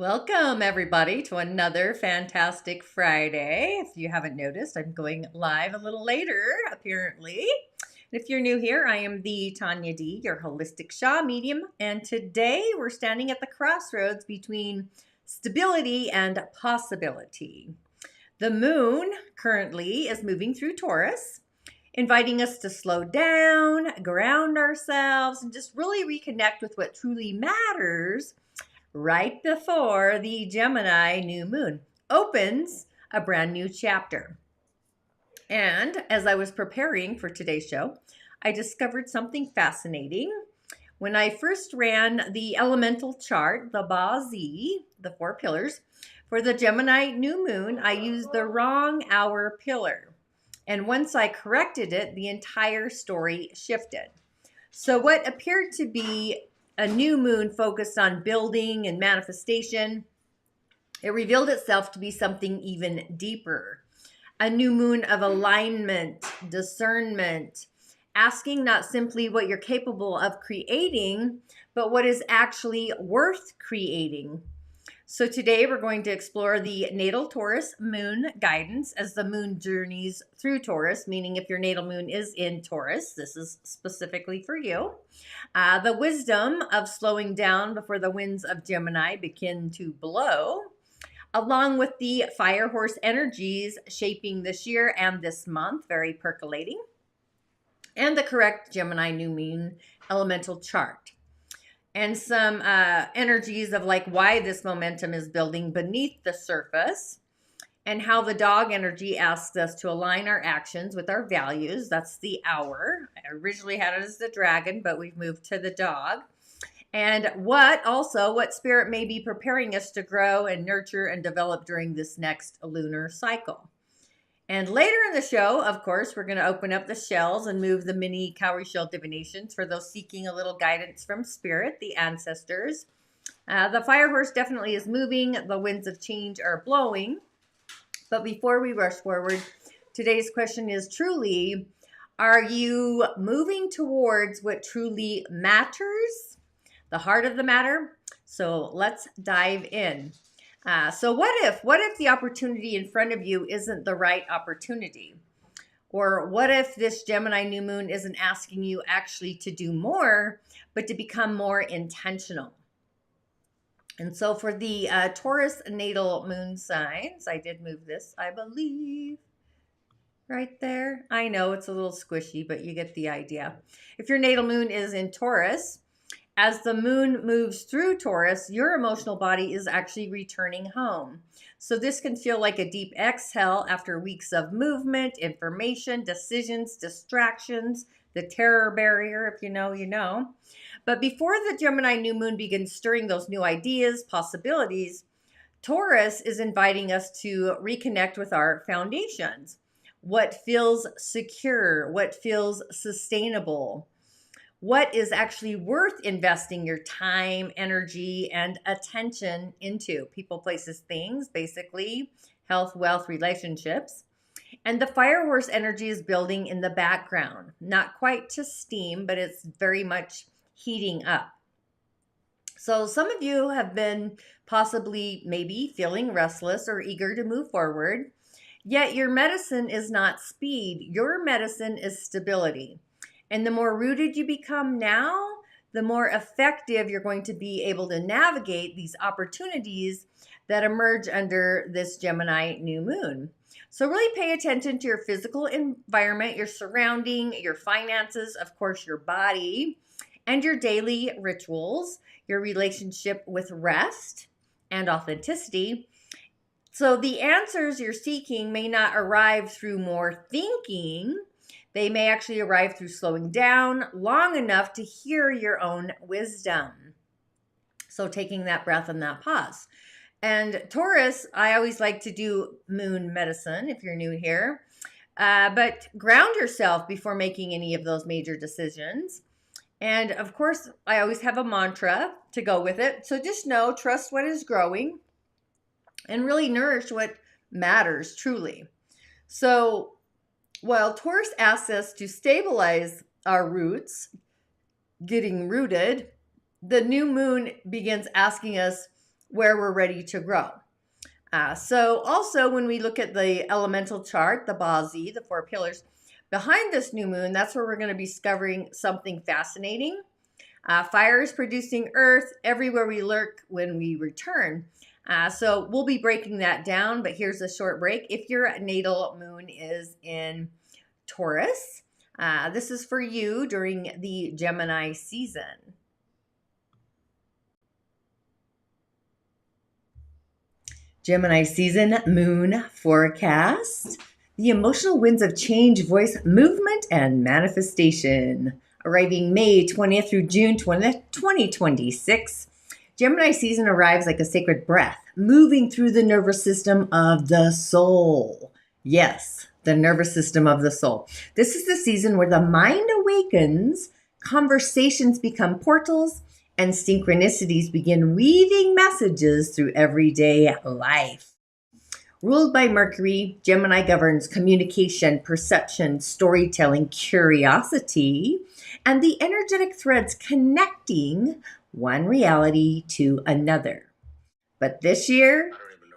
Welcome, everybody, to another fantastic Friday. If you haven't noticed, I'm going live a little later, apparently. If you're new here, I am the Tonya Dee, your holistic Sha medium, and today we're standing at the crossroads between stability and possibility. The moon currently is moving through Taurus, inviting us to slow down, ground ourselves, and just really reconnect with what truly matters right before the Gemini New Moon opens a brand new chapter. And as I was preparing for today's show, I discovered something fascinating. When I first ran the elemental chart, the BaZi, the 4 pillars, for the Gemini New Moon, I used the wrong hour pillar. And once I corrected it, the entire story shifted. So what appeared to be a new moon focused on building and manifestation, it revealed itself to be something even deeper. A new moon of alignment, discernment, asking not simply what you're capable of creating, but what is actually worth creating. So today we're going to explore the natal Taurus moon guidance as the moon journeys through Taurus, meaning if your natal moon is in Taurus, this is specifically for you. The wisdom of slowing down before the winds of Gemini begin to blow, along with the fire horse energies shaping this year and this month, very percolating, and the correct Gemini new moon elemental chart. And some energies of like why this momentum is building beneath the surface, and how the dog energy asks us to align our actions with our values. That's the hour. I originally had it as the dragon, but we've moved to the dog. And what spirit may be preparing us to grow and nurture and develop during this next lunar cycle. And later in the show, of course, we're going to open up the shells and move the mini Cowry shell divinations for those seeking a little guidance from spirit, the ancestors. The fire horse definitely is moving. The winds of change are blowing. But before we rush forward, today's question is truly, are you moving towards what truly matters? The heart of the matter? So let's dive in. So what if the opportunity in front of you isn't the right opportunity? Or what if this Gemini new moon isn't asking you actually to do more, but to become more intentional? And so for the Taurus natal moon signs, I did move this, I believe, right there. I know it's a little squishy, but you get the idea. If your natal moon is in Taurus, as the moon moves through Taurus, your emotional body is actually returning home. So this can feel like a deep exhale after weeks of movement, information, decisions, distractions, the terror barrier, if you know, you know. But before the Gemini new moon begins stirring those new ideas, possibilities, Taurus is inviting us to reconnect with our foundations. What feels secure? What feels sustainable? What is actually worth investing your time, energy, and attention into? People, places, things, basically, health, wealth, relationships. And the fire horse energy is building in the background. Not quite to steam, but it's very much heating up. So some of you have been possibly maybe feeling restless or eager to move forward, yet your medicine is not speed. Your medicine is stability. And the more rooted you become now, the more effective you're going to be able to navigate these opportunities that emerge under this Gemini new moon. So really pay attention to your physical environment, your surrounding, your finances, of course, your body, and your daily rituals, your relationship with rest and authenticity. So the answers you're seeking may not arrive through more thinking. They may actually arrive through slowing down long enough to hear your own wisdom. So taking that breath and that pause. And Taurus, I always like to do moon medicine if you're new here. But ground yourself before making any of those major decisions. And of course, I always have a mantra to go with it. So just know, trust what is growing and really nourish what matters truly. So while Taurus asks us to stabilize our roots, getting rooted, the new moon begins asking us where we're ready to grow. So also when we look at the elemental chart, the BaZi, the 4 pillars, behind this new moon, that's where we're going to be discovering something fascinating. Fire is producing earth everywhere we lurk when we return. So we'll be breaking that down, but here's a short break. If your natal moon is in Taurus, this is for you during the Gemini season. Gemini season moon forecast. The emotional winds of change, voice, movement, and manifestation. Arriving May 20th through June 20th, 2026. Gemini season arrives like a sacred breath, moving through the nervous system of the soul. Yes, the nervous system of the soul. This is the season where the mind awakens, conversations become portals, and synchronicities begin weaving messages through everyday life. Ruled by Mercury, Gemini governs communication, perception, storytelling, curiosity, and the energetic threads connecting one reality to another. But this year,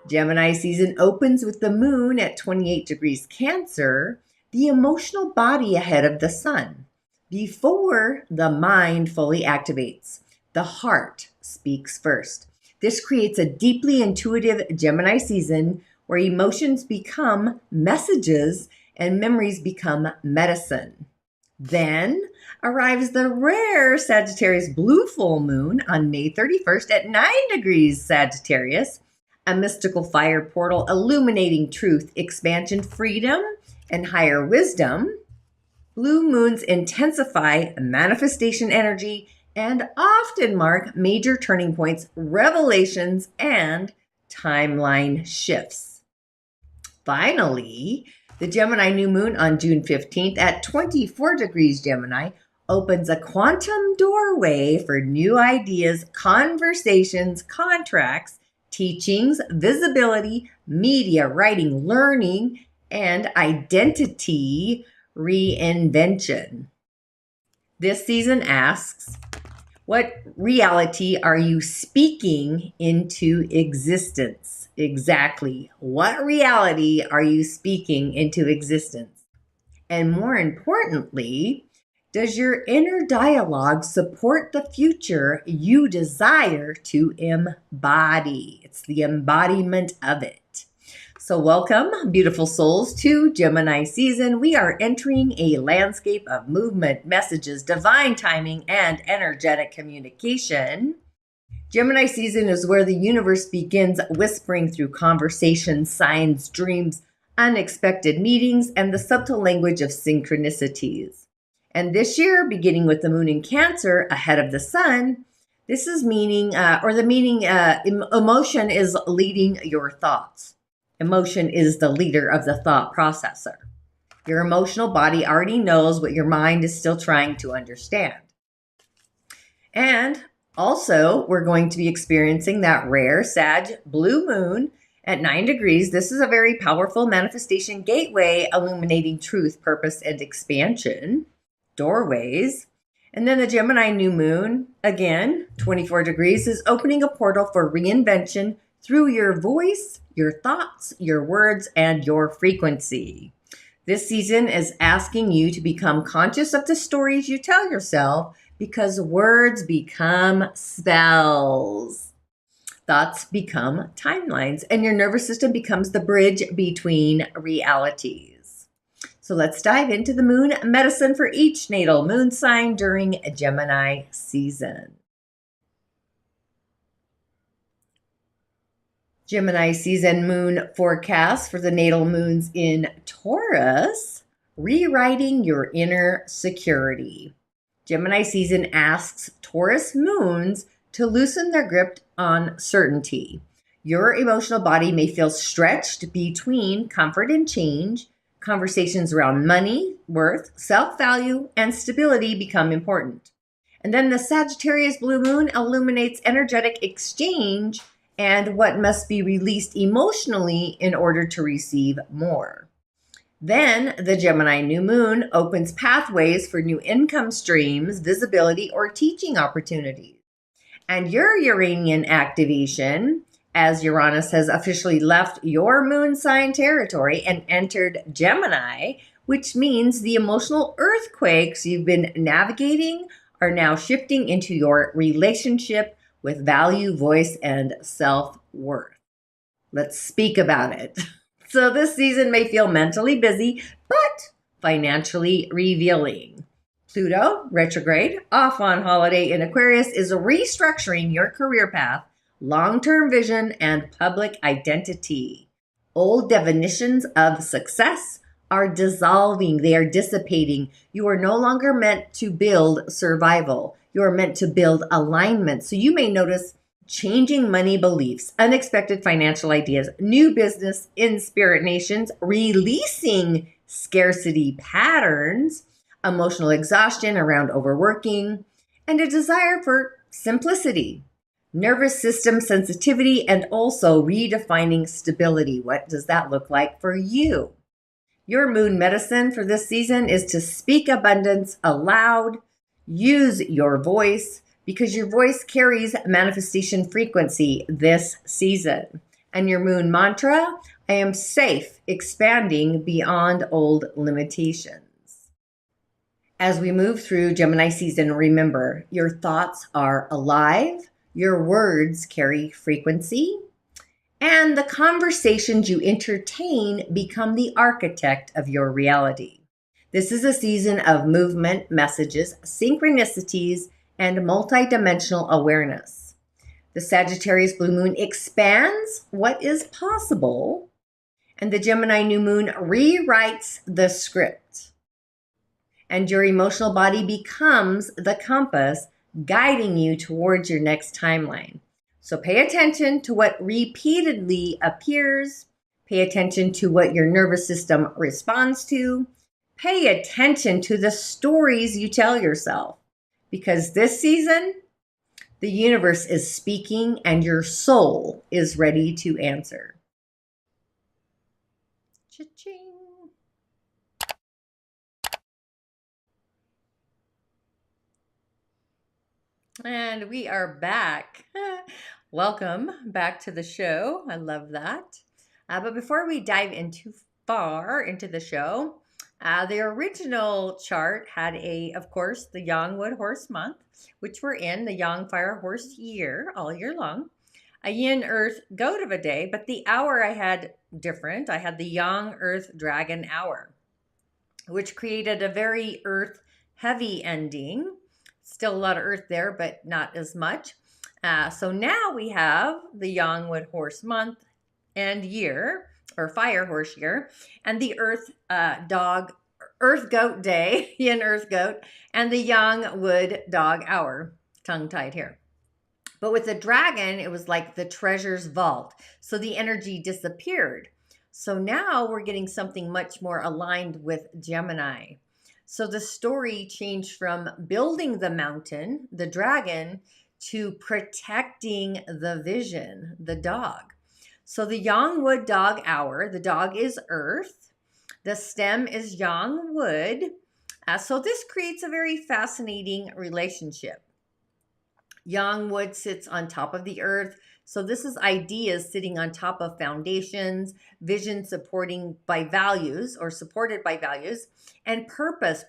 Gemini season opens with the moon at 28 degrees Cancer, the emotional body ahead of the sun, before the mind fully activates. The heart speaks first. This creates a deeply intuitive Gemini season where emotions become messages and memories become medicine. Then arrives the rare Sagittarius blue full moon on May 31st at 9 degrees Sagittarius, a mystical fire portal illuminating truth, expansion, freedom, and higher wisdom. Blue moons intensify manifestation energy and often mark major turning points, revelations, and timeline shifts. Finally, the Gemini New Moon on June 15th at 24 degrees Gemini opens a quantum doorway for new ideas, conversations, contracts, teachings, visibility, media, writing, learning, and identity reinvention. This season asks, what reality are you speaking into existence? Exactly. What reality are you speaking into existence? And more importantly, does your inner dialogue support the future you desire to embody? It's the embodiment of it. So welcome, beautiful souls, to Gemini season. We are entering a landscape of movement, messages, divine timing, and energetic communication. Gemini season is where the universe begins whispering through conversations, signs, dreams, unexpected meetings, and the subtle language of synchronicities. And this year, beginning with the moon in Cancer ahead of the sun, this is meaning, emotion is leading your thoughts. Emotion is the leader of the thought processor. Your emotional body already knows what your mind is still trying to understand. And also, we're going to be experiencing that rare Sag blue moon at 9 degrees. This is a very powerful manifestation gateway illuminating truth, purpose, and expansion. Doorways. And then the Gemini new moon, again, 24 degrees, is opening a portal for reinvention through your voice, your thoughts, your words, and your frequency. This season is asking you to become conscious of the stories you tell yourself, because words become spells. Thoughts become timelines, and your nervous system becomes the bridge between realities. So let's dive into the moon medicine for each natal moon sign during Gemini season. Gemini season moon forecast for the natal moons in Taurus, rewriting your inner security. Gemini season asks Taurus moons to loosen their grip on certainty. Your emotional body may feel stretched between comfort and change. Conversations around money, worth, self-value, and stability become important. And then the Sagittarius blue moon illuminates energetic exchange and what must be released emotionally in order to receive more. Then the Gemini new moon opens pathways for new income streams, visibility, or teaching opportunities. And your Uranian activation, as Uranus has officially left your moon sign territory and entered Gemini, which means the emotional earthquakes you've been navigating are now shifting into your relationship with value, voice, and self-worth. Let's speak about it. So this season may feel mentally busy, but financially revealing. Pluto, retrograde, off on holiday in Aquarius, is restructuring your career path, long-term vision, and public identity. Old definitions of success are dissolving. They are dissipating. You are no longer meant to build survival. You are meant to build alignment. So you may notice changing money beliefs, unexpected financial ideas, new business in spirit nations, releasing scarcity patterns, emotional exhaustion around overworking, and a desire for simplicity, nervous system sensitivity, and also redefining stability. What does that look like for you? Your moon medicine for this season is to speak abundance aloud, use your voice, because your voice carries manifestation frequency this season. And your moon mantra, I am safe, expanding beyond old limitations. As we move through Gemini season, remember, your thoughts are alive, your words carry frequency, and the conversations you entertain become the architect of your reality. This is a season of movement, messages, synchronicities, and multidimensional awareness. The Sagittarius blue moon expands what is possible, and the Gemini new moon rewrites the script. And your emotional body becomes the compass guiding you towards your next timeline. So pay attention to what repeatedly appears. Pay attention to what your nervous system responds to. Pay attention to the stories you tell yourself. Because this season, the universe is speaking and your soul is ready to answer. Cha-ching. And we are back. Welcome back to the show. I love that. But before we dive in too far into the show, the original chart had of course, the Yang Wood Horse month, which we're in, the Yang Fire Horse year, all year long. A Yin Earth Goat of a day, but the hour I had different. I had the Yang Earth Dragon hour, which created a very earth heavy ending. Still a lot of earth there, but not as much. So now we have the Yang Wood Horse month and year, or Fire Horse year, and the Earth Goat day, Yin Earth Goat, and the Yang Wood Dog hour, tongue-tied here. But with the dragon, it was like the treasure's vault. So the energy disappeared. So now we're getting something much more aligned with Gemini. So the story changed from building the mountain, the dragon, to protecting the vision, the dog. So the Yang Wood Dog hour, the dog is earth. The stem is Yang Wood. So this creates a very fascinating relationship. Yang Wood sits on top of the earth. So this is ideas sitting on top of foundations, vision supported by values, and purpose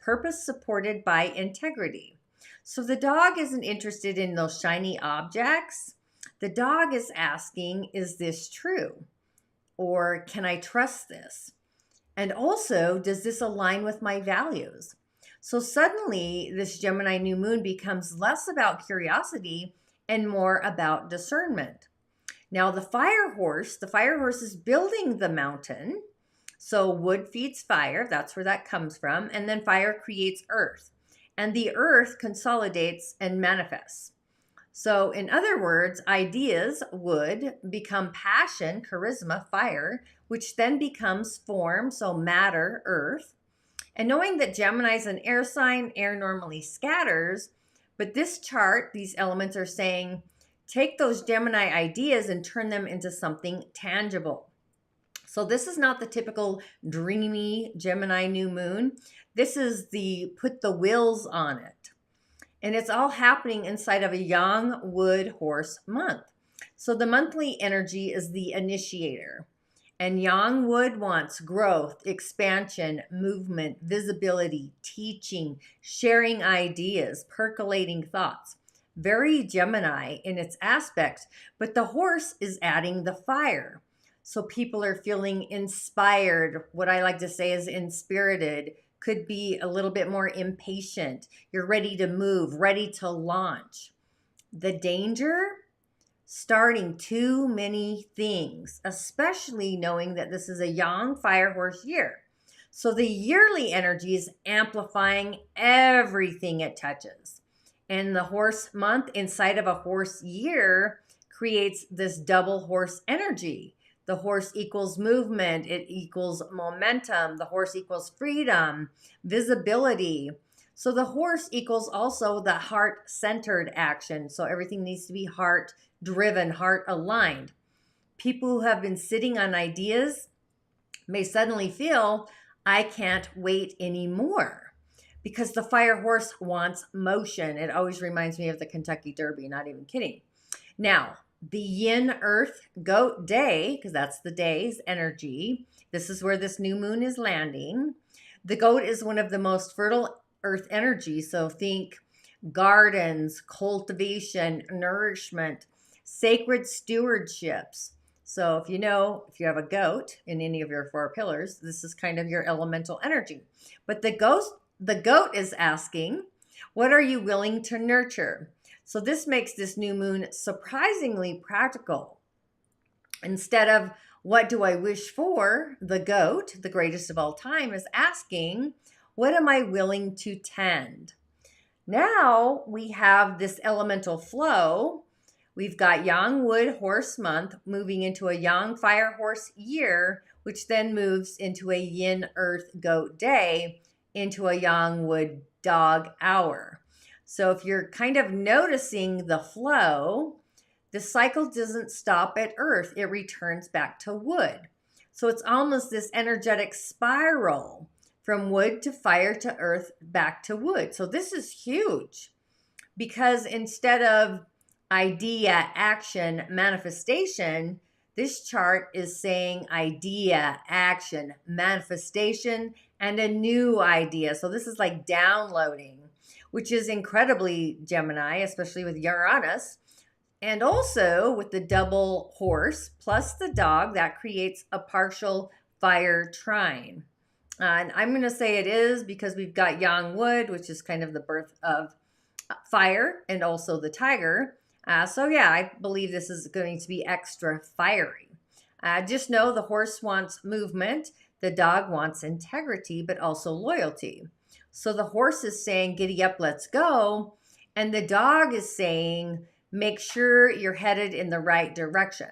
supported by integrity. So the dog isn't interested in those shiny objects. The dog is asking, is this true? Or can I trust this? And also, does this align with my values? So suddenly, this Gemini new moon becomes less about curiosity and more about discernment. Now, the fire horse is building the mountain. So wood feeds fire, that's where that comes from. And then fire creates earth. And the earth consolidates and manifests. So in other words, ideas, wood, become passion, charisma, fire, which then becomes form, so matter, earth. And knowing that Gemini is an air sign, air normally scatters, but this chart, these elements are saying, take those Gemini ideas and turn them into something tangible. So this is not the typical dreamy Gemini new moon. This is the put the wheels on it. And it's all happening inside of a young wood horse month. So the monthly energy is the initiator. And yang wood wants growth, expansion, movement, visibility, teaching, sharing ideas, percolating thoughts. Very Gemini in its aspects, but the horse is adding the fire. So people are feeling inspired. What I like to say is inspirited, could be a little bit more impatient. You're ready to move, ready to launch. The danger, starting too many things, especially knowing that this is a young fire horse year. So the yearly energy is amplifying everything it touches. And the horse month inside of a horse year creates this double horse energy. The horse equals movement, it equals momentum, the horse equals freedom, visibility. So the horse equals also the heart-centered action. So everything needs to be heart-driven, heart-aligned. People who have been sitting on ideas may suddenly feel, I can't wait anymore, because the fire horse wants motion. It always reminds me of the Kentucky Derby, not even kidding. Now, the yin earth goat day, because that's the day's energy. This is where this new moon is landing. The goat is one of the most fertile earth energies. So think gardens, cultivation, nourishment, sacred stewardships. So if you have a goat in any of your 4 pillars, this is kind of your elemental energy. But the goat is asking, what are you willing to nurture? So this makes this new moon surprisingly practical. Instead of what do I wish for, the goat, the greatest of all time, is asking, what am I willing to tend? Now we have this elemental flow. We've got yang wood horse month moving into a yang fire horse year, which then moves into a yin earth goat day, into a yang wood dog hour. So if you're kind of noticing the flow, the cycle doesn't stop at earth. It returns back to wood. So it's almost this energetic spiral from wood to fire to earth back to wood. So this is huge, because instead of idea, action, manifestation, this chart is saying idea, action, manifestation, and a new idea. So this is like downloading, which is incredibly Gemini, especially with Uranus. And also with the double horse plus the dog, that creates a partial fire trine. And I'm going to say it is because we've got yang wood, which is kind of the birth of fire, and also the tiger. So yeah, I believe this is going to be extra fiery. Just know the horse wants movement, the dog wants integrity, but also loyalty. So the horse is saying, giddy up, let's go. And the dog is saying, make sure you're headed in the right direction.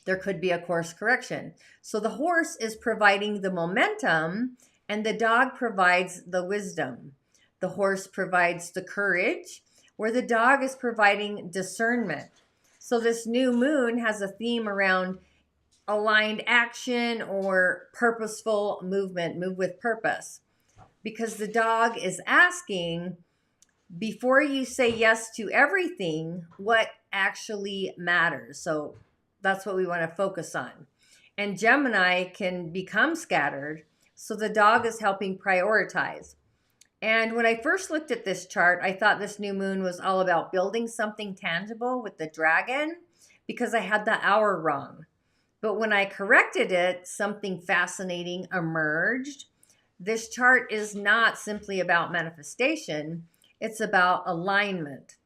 There could be a course correction. So the horse is providing the momentum, and the dog provides the wisdom. The horse provides the courage, where the dog is providing discernment. So this new moon has a theme around aligned action or purposeful movement, move with purpose. Because the dog is asking, before you say yes to everything, what actually matters? So that's what we want to focus on. And Gemini can become scattered, so the dog is helping prioritize. And when I first looked at this chart, I thought this new moon was all about building something tangible with the dragon, because I had the hour wrong. But when I corrected it, something fascinating emerged. This chart is not simply about manifestation, it's about alignment.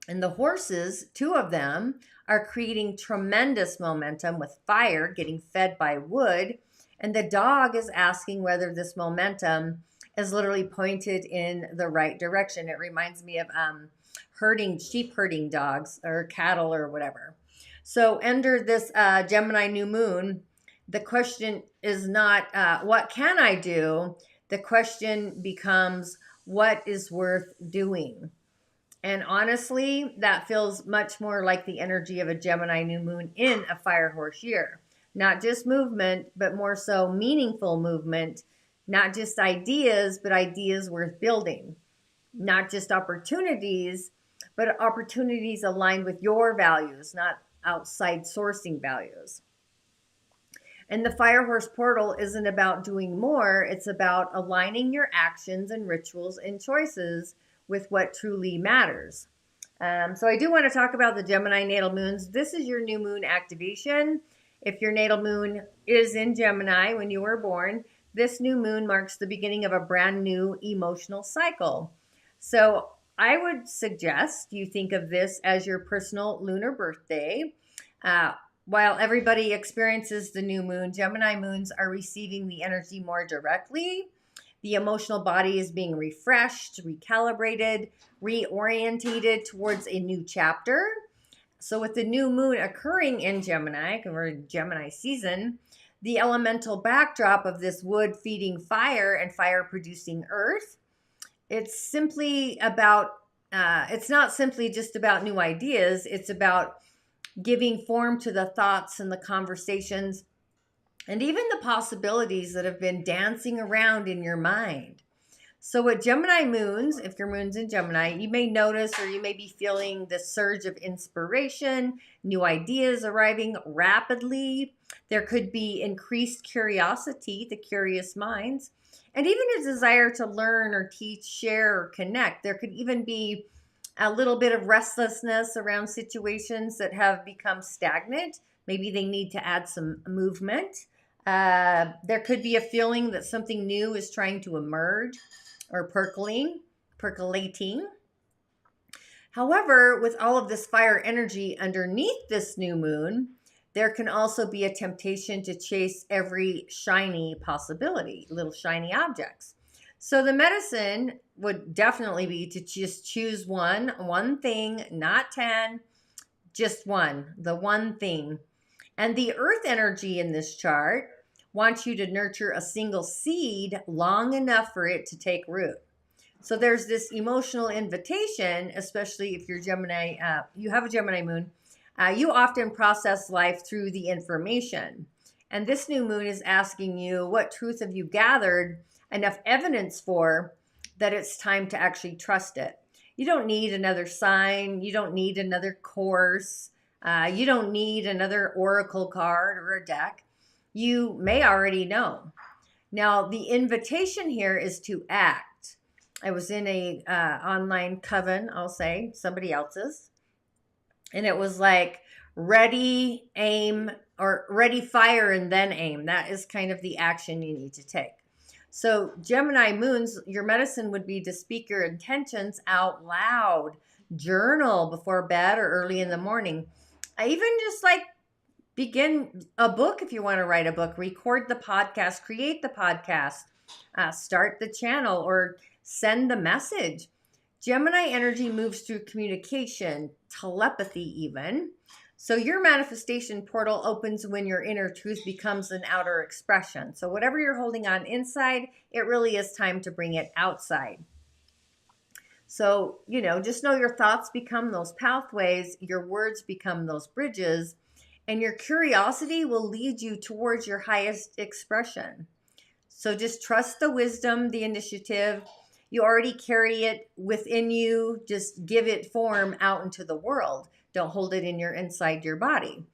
And the horses, 2 of them, are creating tremendous momentum with fire getting fed by wood. And the dog is asking whether this momentum is literally pointed in the right direction. It reminds me of sheep herding dogs or cattle or whatever. So under this Gemini new moon, the question is not, what can I do? The question becomes, what is worth doing? And honestly, that feels much more like the energy of a Gemini new moon in a fire horse year. Not just movement, but more so meaningful movement. Not just ideas, but ideas worth building. not just opportunities, but opportunities aligned with your values, not outside sourcing values. And the Fire Horse portal isn't about doing more, it's about aligning your actions and rituals and choices with what truly matters. So I do want to talk about the Gemini natal moons. This is your new moon activation. If your natal moon is in Gemini when you were born, this new moon marks the beginning of a brand new emotional cycle. So I would suggest you think of this as your personal lunar birthday. While everybody experiences the new moon, Gemini moons are receiving the energy more directly. The emotional body is being refreshed, recalibrated, reorientated towards a new chapter. So with the new moon occurring in Gemini, because we're in Gemini season, the elemental backdrop of this wood feeding fire and fire producing earth, it's simply about, it's not simply just about new ideas, it's about giving form to the thoughts and the conversations and even the possibilities that have been dancing around in your mind. So with Gemini moons, if your moon's in Gemini, you may notice or you may be feeling this surge of inspiration, new ideas arriving rapidly. There could be increased curiosity, the curious minds, and even a desire to learn or teach, share, or connect. There could even be a little bit of restlessness around situations that have become stagnant. Maybe they need to add some movement. There could be a feeling that something new is trying to emerge or percolating. However, with all of this fire energy underneath this new moon, there can also be a temptation to chase every shiny possibility, little shiny objects. So the medicine would definitely be to just choose one thing, not 10, just one, the one thing. And the earth energy in this chart wants you to nurture a single seed long enough for it to take root. So there's this emotional invitation, especially if you're Gemini, you have a Gemini moon, you often process life through the information. And this new moon is asking you, what truth have you gathered enough evidence for that it's time to actually trust it? You don't need another sign. You don't need another course. You don't need another oracle card or a deck. You may already know. Now, the invitation here is to act. I was in a online coven, I'll say, somebody else's, and it was like ready, aim, or ready, fire, and then aim. That is kind of the action you need to take. So Gemini moons, your medicine would be to speak your intentions out loud, journal before bed or early in the morning. I even just like begin a book if you want to write a book, record the podcast, create the podcast, start the channel, or send the message. Gemini energy moves through communication, telepathy even. So your manifestation portal opens when your inner truth becomes an outer expression. So whatever you're holding on inside, it really is time to bring it outside. So, just know your thoughts become those pathways, your words become those bridges, and your curiosity will lead you towards your highest expression. So just trust the wisdom, the initiative. You already carry it within you. Just give it form out into the world. Don't hold it inside your body.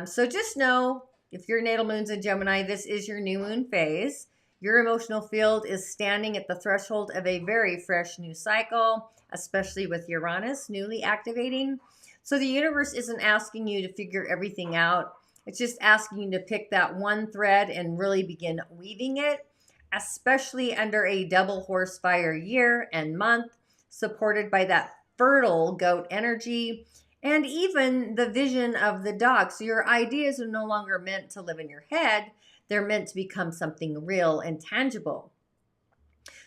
So just know, if your natal moon's in Gemini, this is your new moon phase. Your emotional field is standing at the threshold of a very fresh new cycle, especially with Uranus newly activating. So the universe isn't asking you to figure everything out. It's just asking you to pick that one thread and really begin weaving it, especially under a double horse fire year and month, supported by that fertile goat energy and even the vision of the dog. So your ideas are no longer meant to live in your head. They're meant to become something real and tangible.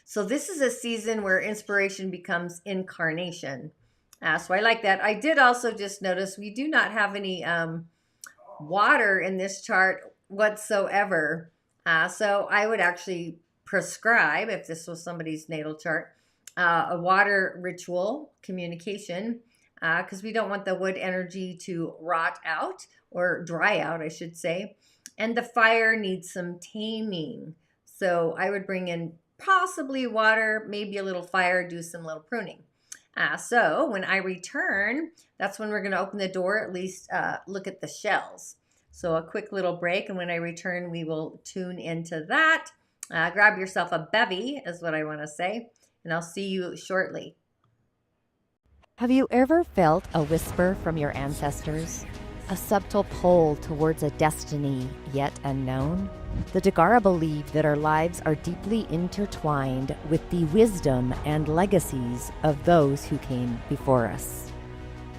So this is a season where inspiration becomes incarnation. So I like that. I did also just notice we do not have any water in this chart whatsoever. So I would actually prescribe, if this was somebody's natal chart, a water ritual communication, because we don't want the wood energy to rot out or dry out, I should say. And the fire needs some taming. So I would bring in possibly water, maybe a little fire, do some little pruning. So when I return, that's when we're going to open the door, at least look at the shells. So a quick little break, and when I return, we will tune into that. Grab yourself a bevy, is what I want to say, and I'll see you shortly. Have you ever felt a whisper from your ancestors? A subtle pull towards a destiny yet unknown? The Dagara believe that our lives are deeply intertwined with the wisdom and legacies of those who came before us.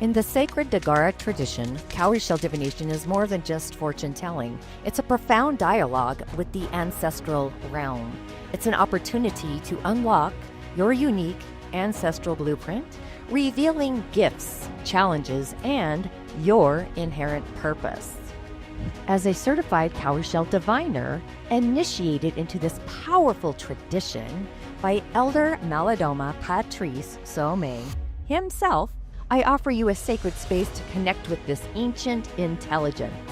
In the sacred Dagara tradition, Cowry shell divination is more than just fortune telling. It's a profound dialogue with the ancestral realm. It's an opportunity to unlock your unique ancestral blueprint, revealing gifts, challenges, and your inherent purpose. As a certified Cowry shell diviner, initiated into this powerful tradition by Elder Malidoma Patrice Somé himself, I offer you a sacred space to connect with this ancient intelligence.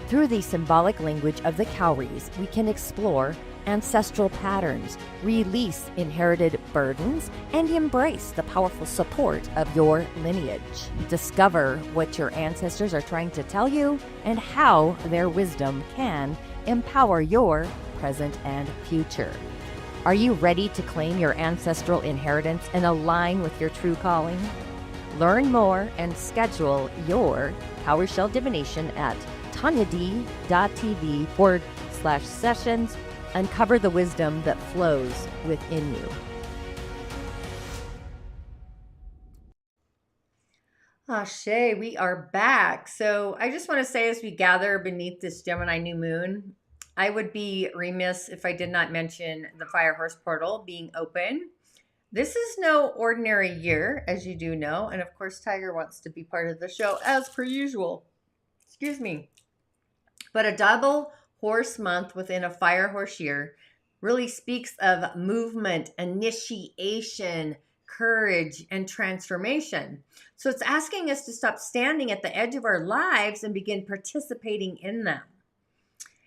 Through the symbolic language of the Cowries, we can explore ancestral patterns, release inherited burdens, and embrace the powerful support of your lineage. Discover what your ancestors are trying to tell you and how their wisdom can empower your present and future. Are you ready to claim your ancestral inheritance and align with your true calling? Learn more and schedule your Cowry shell divination at tonyadee.tv/sessions. Uncover the wisdom that flows within you. Ashe, we are back. So I just want to say, as we gather beneath this Gemini New Moon, I would be remiss if I did not mention the Fire Horse portal being open. This is no ordinary year, as you do know. And of course, Tiger wants to be part of the show as per usual. Excuse me. But a double horse month within a fire horse year really speaks of movement, initiation, courage, and transformation. So it's asking us to stop standing at the edge of our lives and begin participating in them.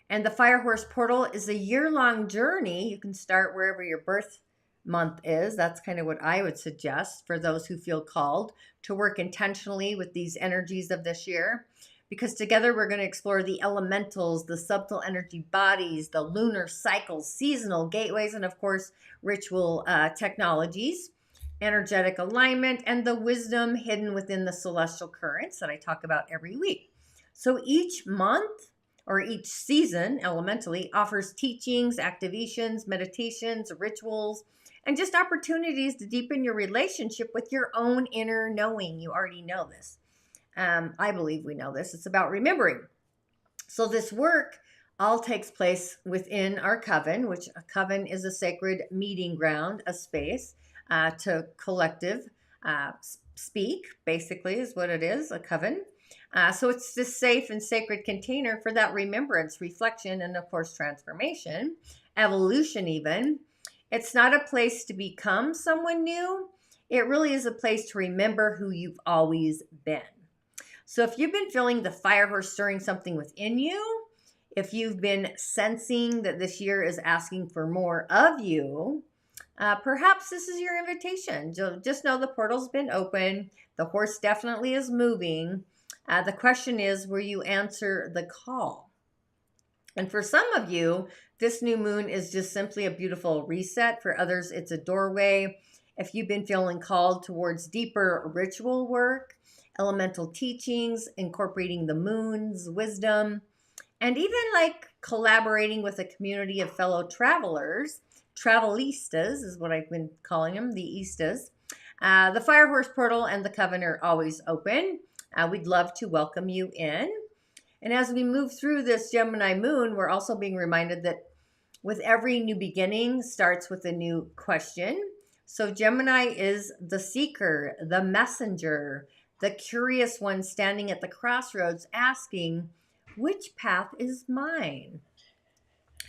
And the Fire Horse portal is a year-long journey. You can start wherever your birth month is. That's kind of what I would suggest for those who feel called to work intentionally with these energies of this year. Because together we're going to explore the elementals, the subtle energy bodies, the lunar cycles, seasonal gateways, and of course, ritual technologies, energetic alignment, and the wisdom hidden within the celestial currents that I talk about every week. So each month or each season, elementally, offers teachings, activations, meditations, rituals, and just opportunities to deepen your relationship with your own inner knowing. You already know this. I believe we know this. It's about remembering. So this work all takes place within our coven, which a coven is a sacred meeting ground, a space to collective speak, basically is what it is, a coven. So it's this safe and sacred container for that remembrance, reflection, and of course, transformation, evolution even. It's not a place to become someone new. It really is a place to remember who you've always been. So if you've been feeling the fire horse stirring something within you, if you've been sensing that this year is asking for more of you, perhaps this is your invitation. Just know the portal's been open. The horse definitely is moving. The question is, will you answer the call? And for some of you, this new moon is just simply a beautiful reset. For others, it's a doorway. If you've been feeling called towards deeper ritual work, elemental teachings, incorporating the moon's wisdom, and even like collaborating with a community of fellow travelers, travelistas is what I've been calling them, the Eastas. The Fire Horse portal and the Coven are always open. We'd love to welcome you in. And as we move through this Gemini moon, we're also being reminded that with every new beginning starts with a new question. So Gemini is the seeker, the messenger, the curious one standing at the crossroads asking, which path is mine?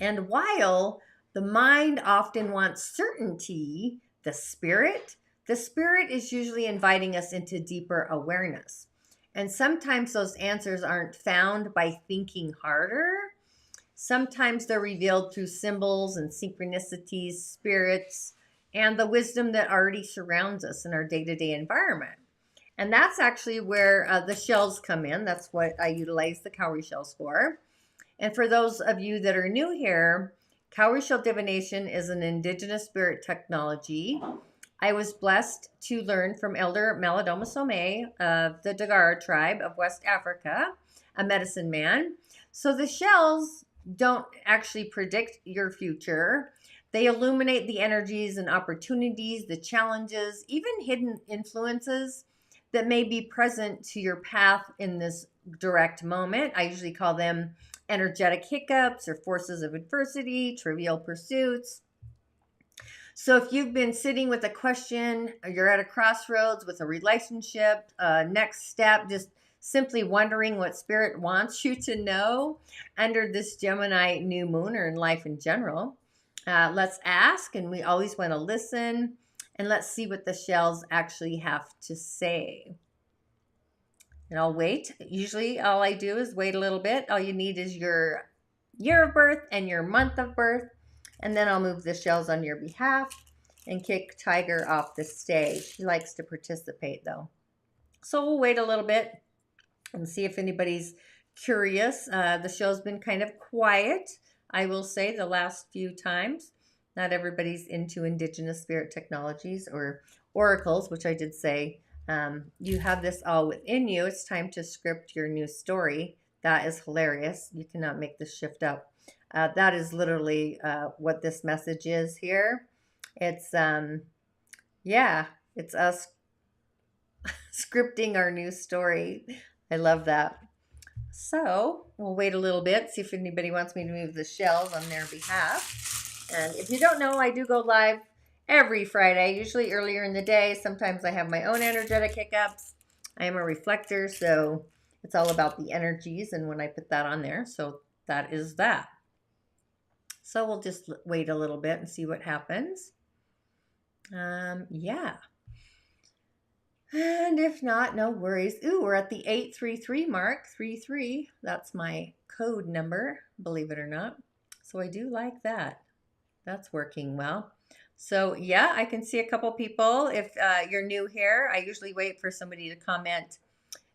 And while the mind often wants certainty, the spirit is usually inviting us into deeper awareness. And sometimes those answers aren't found by thinking harder. Sometimes they're revealed through symbols and synchronicities, spirits, and the wisdom that already surrounds us in our day-to-day environment. And that's actually where the shells come in. That's what I utilize the cowrie shells for. And for those of you that are new here, cowrie shell divination is an indigenous spirit technology. I was blessed to learn from Elder Malidoma Somé of the Dagara tribe of West Africa, a medicine man. So the shells don't actually predict your future. They illuminate the energies and opportunities, the challenges, even hidden influences that may be present to your path in this direct moment. I usually call them energetic hiccups or forces of adversity, trivial pursuits. So if you've been sitting with a question, or you're at a crossroads with a relationship, next step, just simply wondering what spirit wants you to know under this Gemini new moon or in life in general, let's ask, and we always want to listen, and let's see what the shells actually have to say. And I'll wait. Usually all I do is wait a little bit. All you need is your year of birth and your month of birth. And then I'll move the shells on your behalf and kick Tiger off the stage. He likes to participate though. So we'll wait a little bit and see if anybody's curious. The show's been kind of quiet, I will say, the last few times. Not everybody's into indigenous spirit technologies or oracles, which I did say. You have this all within you. It's time to script your new story. That is hilarious. You cannot make this shift up. That is literally what this message is here. It's, it's us scripting our new story. I love that. So we'll wait a little bit, see if anybody wants me to move the shells on their behalf. And if you don't know, I do go live every Friday, usually earlier in the day. Sometimes I have my own energetic hiccups. I am a reflector, so it's all about the energies and when I put that on there. So that is that. So we'll just wait a little bit and see what happens. Yeah. And if not, no worries. Ooh, we're at the 833 mark. 33. That's my code number, believe it or not. So I do like that. That's working well. So yeah, I can see a couple people. If you're new here, I usually wait for somebody to comment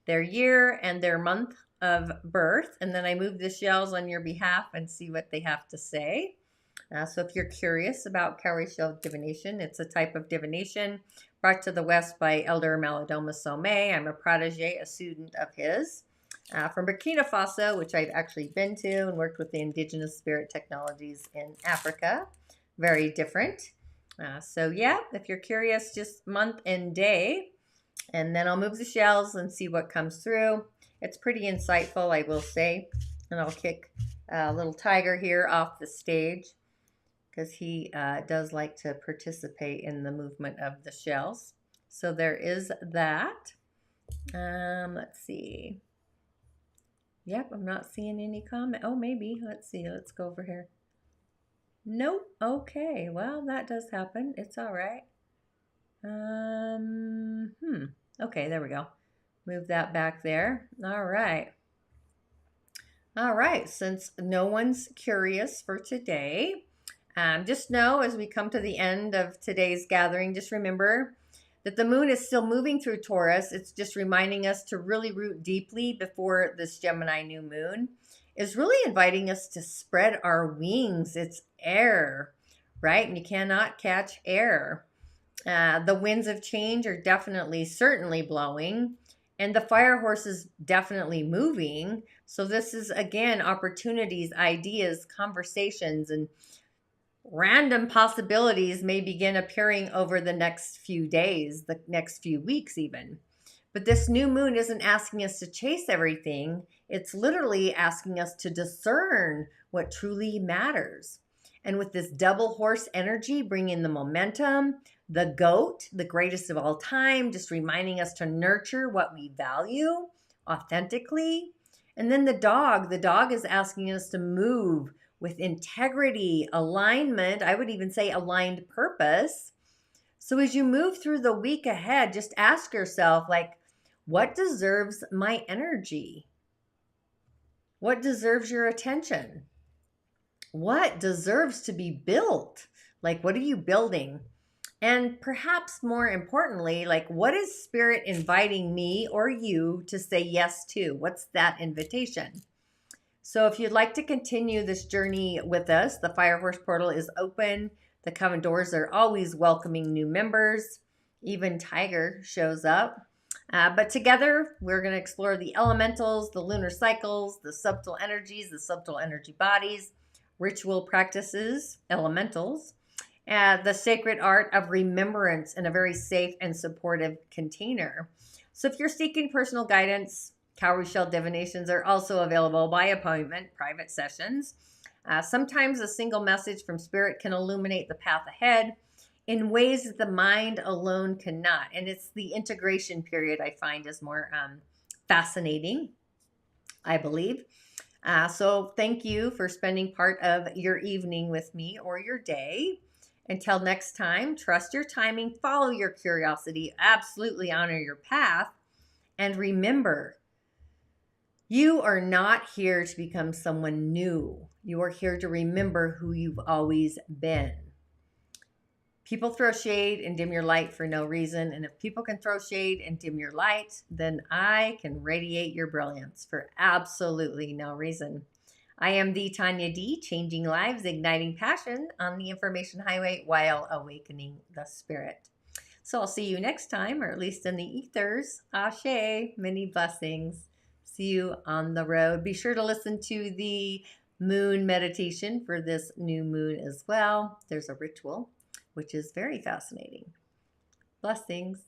their year and their month of birth, and then I move the shells on your behalf and see what they have to say. So if you're curious about cowrie shell divination, it's a type of divination brought to the West by Elder Malidoma Somé. I'm a protege, a student of his from Burkina Faso, which I've actually been to and worked with the indigenous spirit technologies in Africa. Very different. So yeah, if you're curious, just month and day, and then I'll move the shells and see what comes through. It's pretty insightful, I will say. And I'll kick little Tiger here off the stage because he does like to participate in the movement of the shells. So there is that. Let's see. Yep, I'm not seeing any comment. Oh, maybe. Let's see. Let's go over here. Nope. Okay. Well, that does happen. It's all right. Okay, there we go. Move that back there. All right. All right. Since no one's curious for today, just know as we come to the end of today's gathering, just remember that the moon is still moving through Taurus. It's just reminding us to really root deeply before this Gemini new moon is really inviting us to spread our wings. It's air, right? And you cannot catch air. The winds of change are certainly blowing, and the fire horse is definitely moving. So this is, again, opportunities, ideas, conversations, and random possibilities may begin appearing over the next few days, the next few weeks even. But this new moon isn't asking us to chase everything. It's literally asking us to discern what truly matters. And with this double horse energy bringing the momentum, the goat, the greatest of all time, just reminding us to nurture what we value authentically. And then the dog is asking us to move with integrity, alignment, I would even say aligned purpose. So as you move through the week ahead, just ask yourself, like, what deserves my energy? What deserves your attention? what deserves to be built? Like, what are you building? And perhaps more importantly, like, what is Spirit inviting me or you to say yes to? What's that invitation? So if you'd like to continue this journey with us, the Fire Horse Portal is open. The Coven doors are always welcoming new members. Even Tiger shows up. But together, we're going to explore the elementals, the lunar cycles, the subtle energies, the subtle energy bodies, ritual practices, elementals, the sacred art of remembrance in a very safe and supportive container. So if you're seeking personal guidance, Cowry Shell Divinations are also available by appointment, private sessions. Sometimes a single message from Spirit can illuminate the path ahead in ways that the mind alone cannot. And it's the integration period I find is more fascinating, I believe. So thank you for spending part of your evening with me or your day. Until next time, trust your timing, follow your curiosity, absolutely honor your path, and remember, you are not here to become someone new. You are here to remember who you've always been. People throw shade and dim your light for no reason. And if people can throw shade and dim your light, then I can radiate your brilliance for absolutely no reason. I am the Tonya Dee, changing lives, igniting passion on the information highway while awakening the spirit. So I'll see you next time, or at least in the ethers. Ashe, many blessings. See you on the road. Be sure to listen to the moon meditation for this new moon as well. There's a ritual, which is very fascinating. Blessings.